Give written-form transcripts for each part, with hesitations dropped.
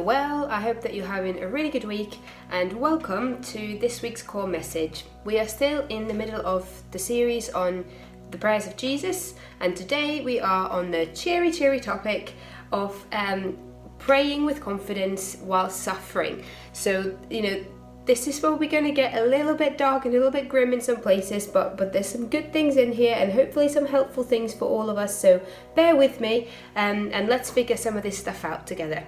you're well. I hope that you're having a really good week, and welcome to this week's core message. We are still in the middle of the series on the prayers of Jesus, and today we are on the cheery topic of praying with confidence while suffering. So, this is where we're going to get a little bit dark and a little bit grim in some places, but there's some good things in here and hopefully some helpful things for all of us. So bear with me and let's figure some of this stuff out together.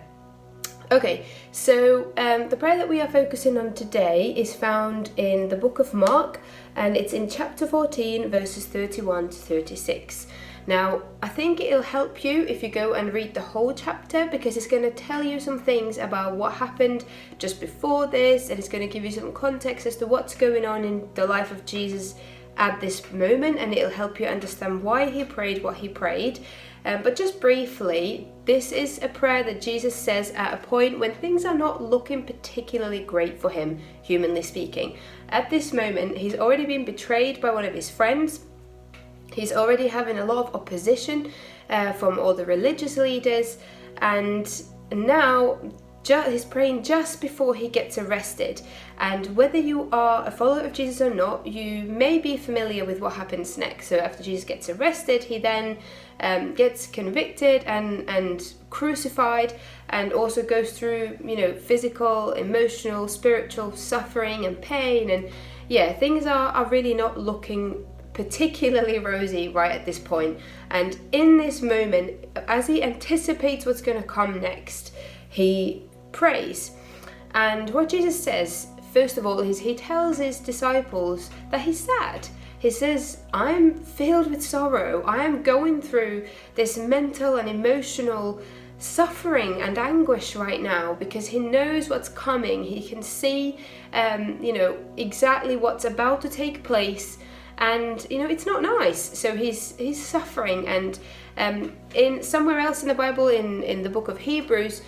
Okay, so the prayer that we are focusing on today is found in the book of Mark, and it's in chapter 14, verses 31 to 36. Now, I think it'll help you if you go and read the whole chapter, because it's going to tell you some things about what happened just before this, and it's going to give you some context as to what's going on in the life of Jesus at this moment, and it'll help you understand why he prayed what he prayed. But just briefly, this is a prayer that Jesus says at a point when things are not looking particularly great for him, humanly speaking. At this moment, he's already been betrayed by one of his friends. He's already having a lot of opposition from all the religious leaders, and now he's praying just before he gets arrested. And whether you are a follower of Jesus or not, you may be familiar with what happens next. So after Jesus gets arrested, he then gets convicted and crucified, and also goes through, physical, emotional, spiritual suffering and pain. And things are really not looking particularly rosy right at this point. And in this moment, as he anticipates what's going to come next, he prays. And what Jesus says, first of all, is he tells his disciples that he's sad. He says, I'm filled with sorrow. I am going through this mental and emotional suffering and anguish right now, because he knows what's coming. He can see, exactly what's about to take place. And it's not nice. So he's suffering. And in somewhere else in the Bible, in the book of Hebrews,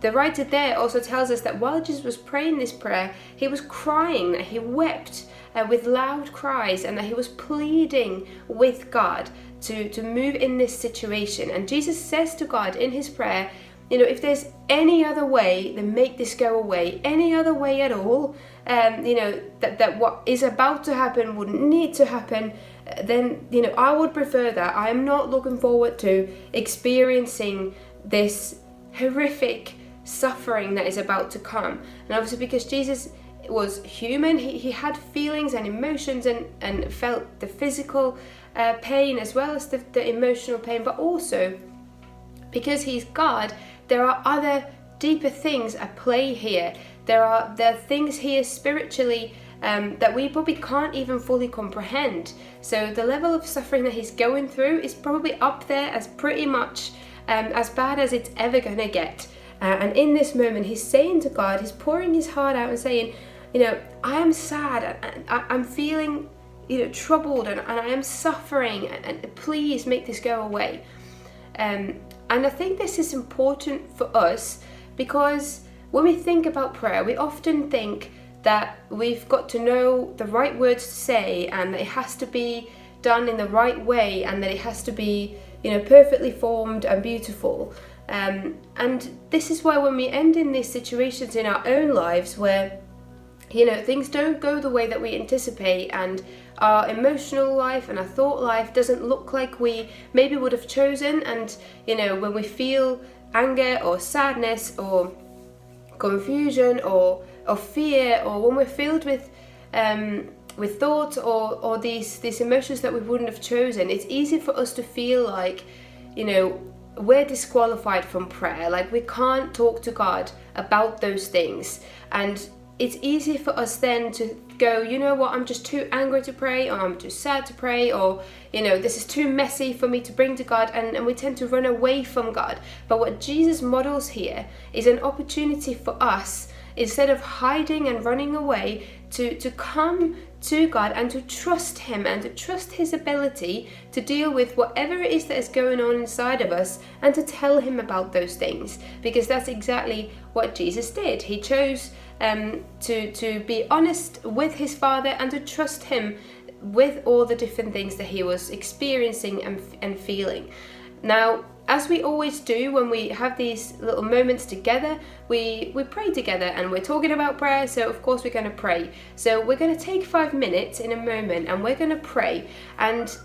the writer there also tells us that while Jesus was praying this prayer, he was crying, that he wept with loud cries, and that he was pleading with God to move in this situation. And Jesus says to God in his prayer, if there's any other way, then make this go away. Any other way at all, that what is about to happen wouldn't need to happen, then, I would prefer that. I am not looking forward to experiencing this horrific suffering that is about to come. And obviously, because Jesus was human, he had feelings and emotions and felt the physical pain as well as the emotional pain, but also because he's God, there are other deeper things at play here. There are things here spiritually that we probably can't even fully comprehend. So the level of suffering that he's going through is probably up there as pretty much as bad as it's ever going to get. And in this moment, he's saying to God, he's pouring his heart out and saying, I am sad, and I'm feeling, troubled, and I am suffering, and please make this go away. And I think this is important for us, because when we think about prayer, we often think that we've got to know the right words to say, and that it has to be done in the right way, and that it has to be, perfectly formed and beautiful. And this is why when we end in these situations in our own lives where, things don't go the way that we anticipate, and our emotional life and our thought life doesn't look like we maybe would have chosen, and when we feel anger or sadness or confusion or fear, or when we're filled with thoughts or these emotions that we wouldn't have chosen, it's easy for us to feel like we're disqualified from prayer, like we can't talk to God about those things. And it's easy for us then to go, I'm just too angry to pray, or I'm too sad to pray, or this is too messy for me to bring to God, and we tend to run away from God. But what Jesus models here is an opportunity for us, instead of hiding and running away, to come to God and to trust him, and to trust his ability to deal with whatever it is that is going on inside of us, and to tell him about those things, because that's exactly what Jesus did. He chose to be honest with his Father and to trust him with all the different things that he was experiencing and feeling. Now, as we always do when we have these little moments together, we pray together, and we're talking about prayer, so of course we're going to pray. So we're going to take 5 minutes in a moment and we're going to pray. And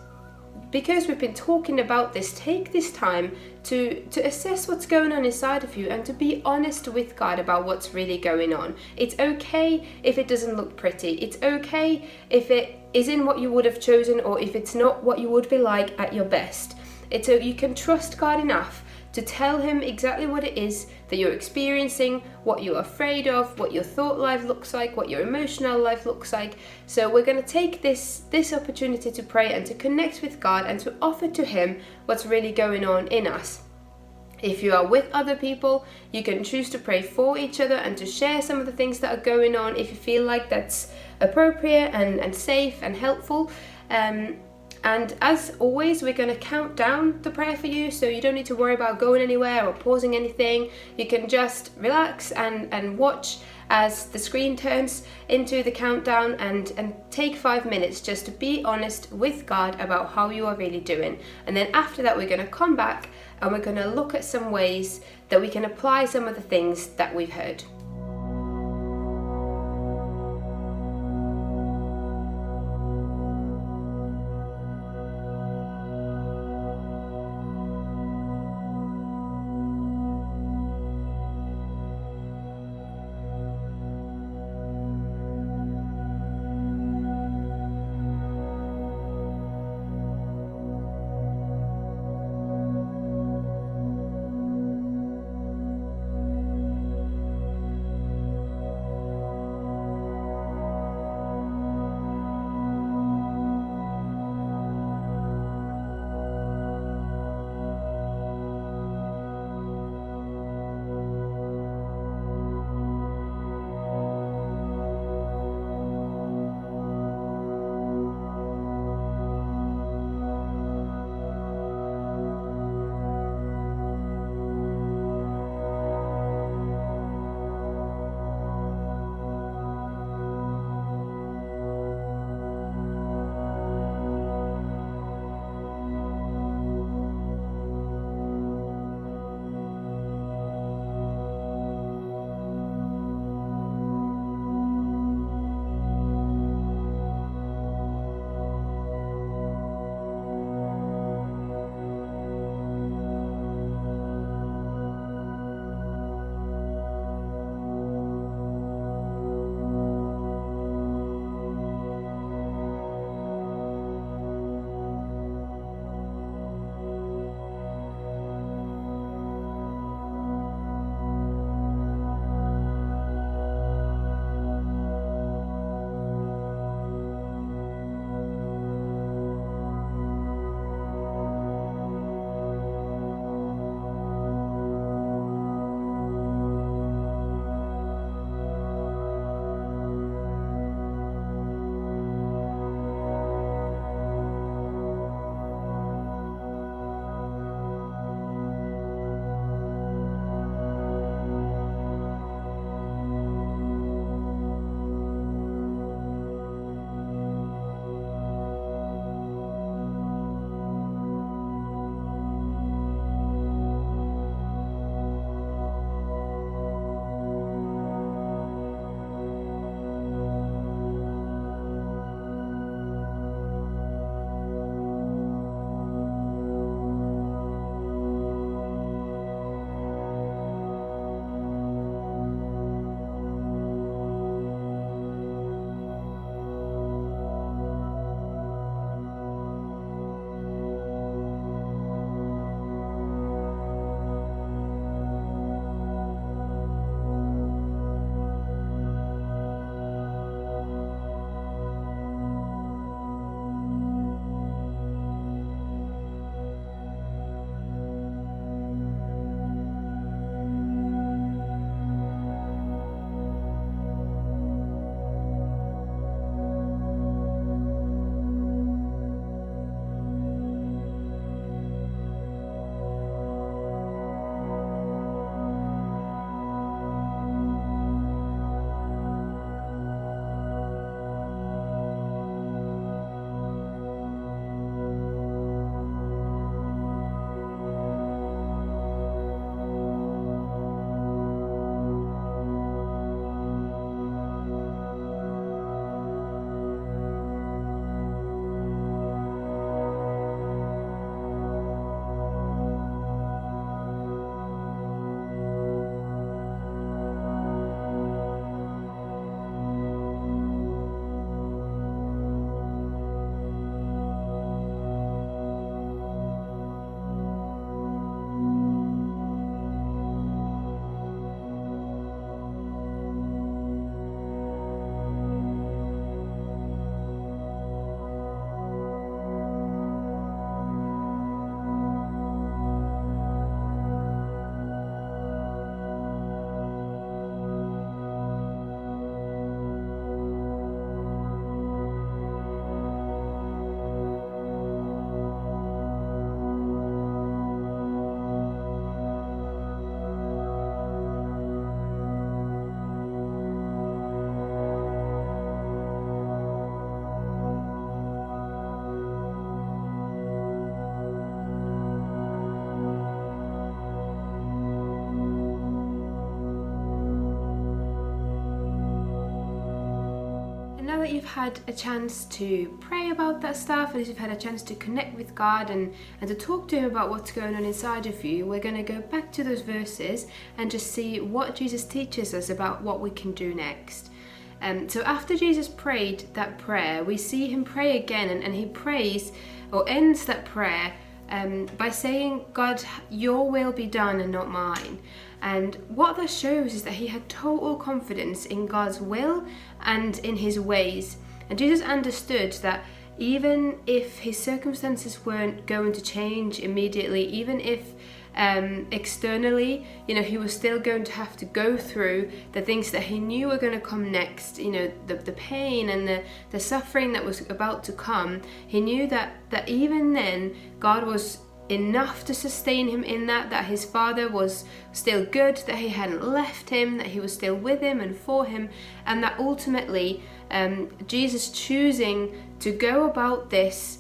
because we've been talking about this, take this time to assess what's going on inside of you and to be honest with God about what's really going on. It's okay if it doesn't look pretty. It's okay if it isn't what you would have chosen, or if it's not what you would be like at your best. You can trust God enough to tell him exactly what it is that you're experiencing, what you're afraid of, what your thought life looks like, what your emotional life looks like. So we're going to take this opportunity to pray and to connect with God and to offer to him what's really going on in us. If you are with other people, you can choose to pray for each other and to share some of the things that are going on if you feel like that's appropriate and safe and helpful. And as always, we're going to count down the prayer for you, so you don't need to worry about going anywhere or pausing anything. You can just relax and watch as the screen turns into the countdown, and take 5 minutes just to be honest with God about how you are really doing. And then after that, we're going to come back and we're going to look at some ways that we can apply some of the things that we've heard. that you've had a chance to pray about that stuff, and as you've had a chance to connect with God and to talk to Him about what's going on inside of you, we're going to go back to those verses and just see what Jesus teaches us about what we can do next. So after Jesus prayed that prayer, we see Him pray again, and He prays or ends that prayer by saying, God, your will be done and not mine. And what that shows is that He had total confidence in God's will and in His ways. And Jesus understood that even if His circumstances weren't going to change immediately, even if externally, He was still going to have to go through the things that He knew were going to come next, the pain and the suffering that was about to come. He knew that even then God was enough to sustain Him in that His Father was still good, that He hadn't left Him, that He was still with Him and for Him, and that ultimately Jesus choosing to go about this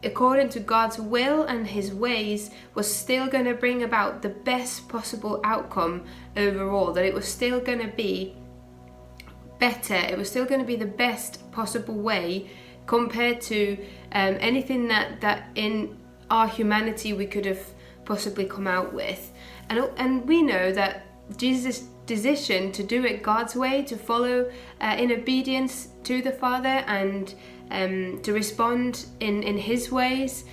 according to God's will and His ways was still going to bring about the best possible outcome overall, that it was still going to be better, it was still going to be the best possible way compared to anything that in our humanity we could have possibly come out with. And we know that Jesus' decision to do it God's way, to follow in obedience to the Father and to respond in His ways,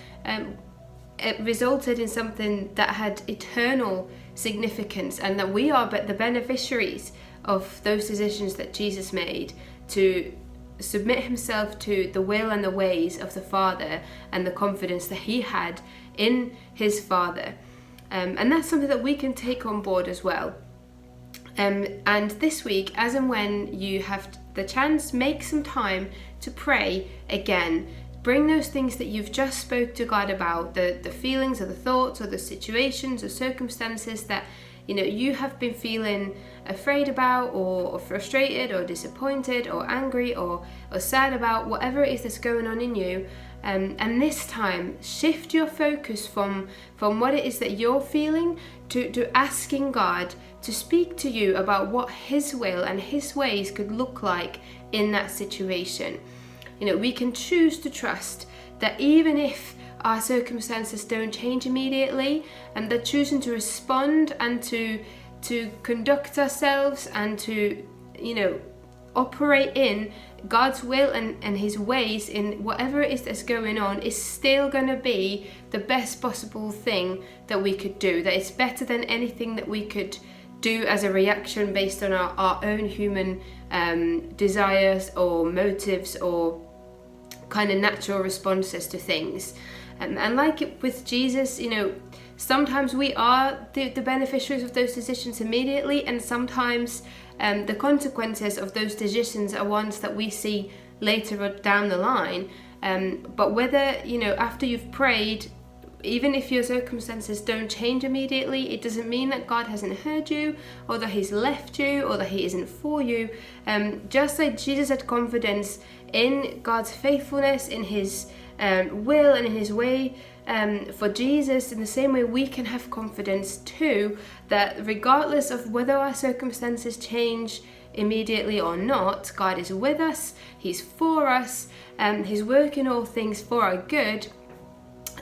it resulted in something that had eternal significance, and that we are the beneficiaries of those decisions that Jesus made to submit Himself to the will and the ways of the Father and the confidence that He had in His Father. And that's something that we can take on board as well. And this week, as and when you have the chance, make some time to pray again. Bring those things that you've just spoke to God about, the feelings or the thoughts or the situations or circumstances that you have been feeling afraid about or frustrated or disappointed or angry or sad about, whatever it is that's going on in you. And this time, shift your focus from what it is that you're feeling to asking God to speak to you about what His will and His ways could look like in that situation. We can choose to trust that even if our circumstances don't change immediately, and that choosing to respond and to conduct ourselves and to operate in God's will and His ways in whatever it is that's going on is still going to be the best possible thing that we could do, that it's better than anything that we could do as a reaction based on our own human desires or motives or kind of natural responses to things. And like it with Jesus, sometimes we are the beneficiaries of those decisions immediately, and sometimes the consequences of those decisions are ones that we see later down the line. But whether, after you've prayed, even if your circumstances don't change immediately, it doesn't mean that God hasn't heard you or that He's left you or that He isn't for you. Just like Jesus had confidence in God's faithfulness, in His will and in His way, for Jesus, in the same way we can have confidence too, that regardless of whether our circumstances change immediately or not, God is with us, He's for us, He's working all things for our good.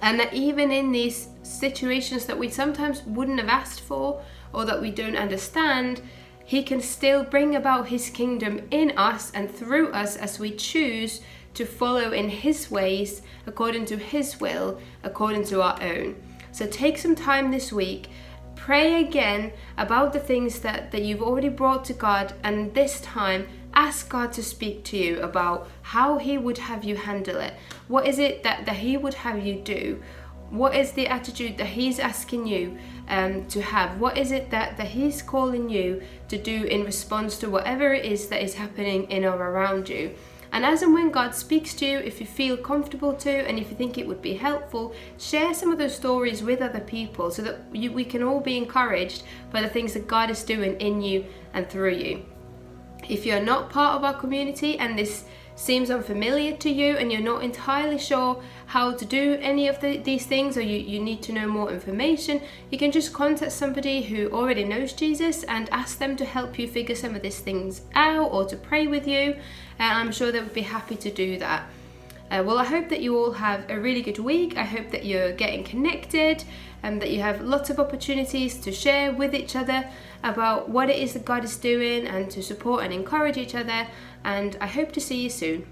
And that even in these situations that we sometimes wouldn't have asked for or that we don't understand, He can still bring about His kingdom in us and through us as we choose to follow in His ways, according to His will, according to our own. So take some time this week, pray again about the things that you've already brought to God, and this time ask God to speak to you about how He would have you handle it. What is it that He would have you do? What is the attitude that He's asking you to have? What is it that He's calling you to do in response to whatever it is that is happening in or around you? And as and when God speaks to you, if you feel comfortable to, and if you think it would be helpful, share some of those stories with other people so that we can all be encouraged by the things that God is doing in you and through you. If you're not part of our community and this seems unfamiliar to you and you're not entirely sure how to do any of these things, or you need to know more information, you can just contact somebody who already knows Jesus and ask them to help you figure some of these things out or to pray with you, and I'm sure they would be happy to do that. Well, I hope that you all have a really good week. I hope that you're getting connected and that you have lots of opportunities to share with each other about what it is that God is doing and to support and encourage each other. And I hope to see you soon.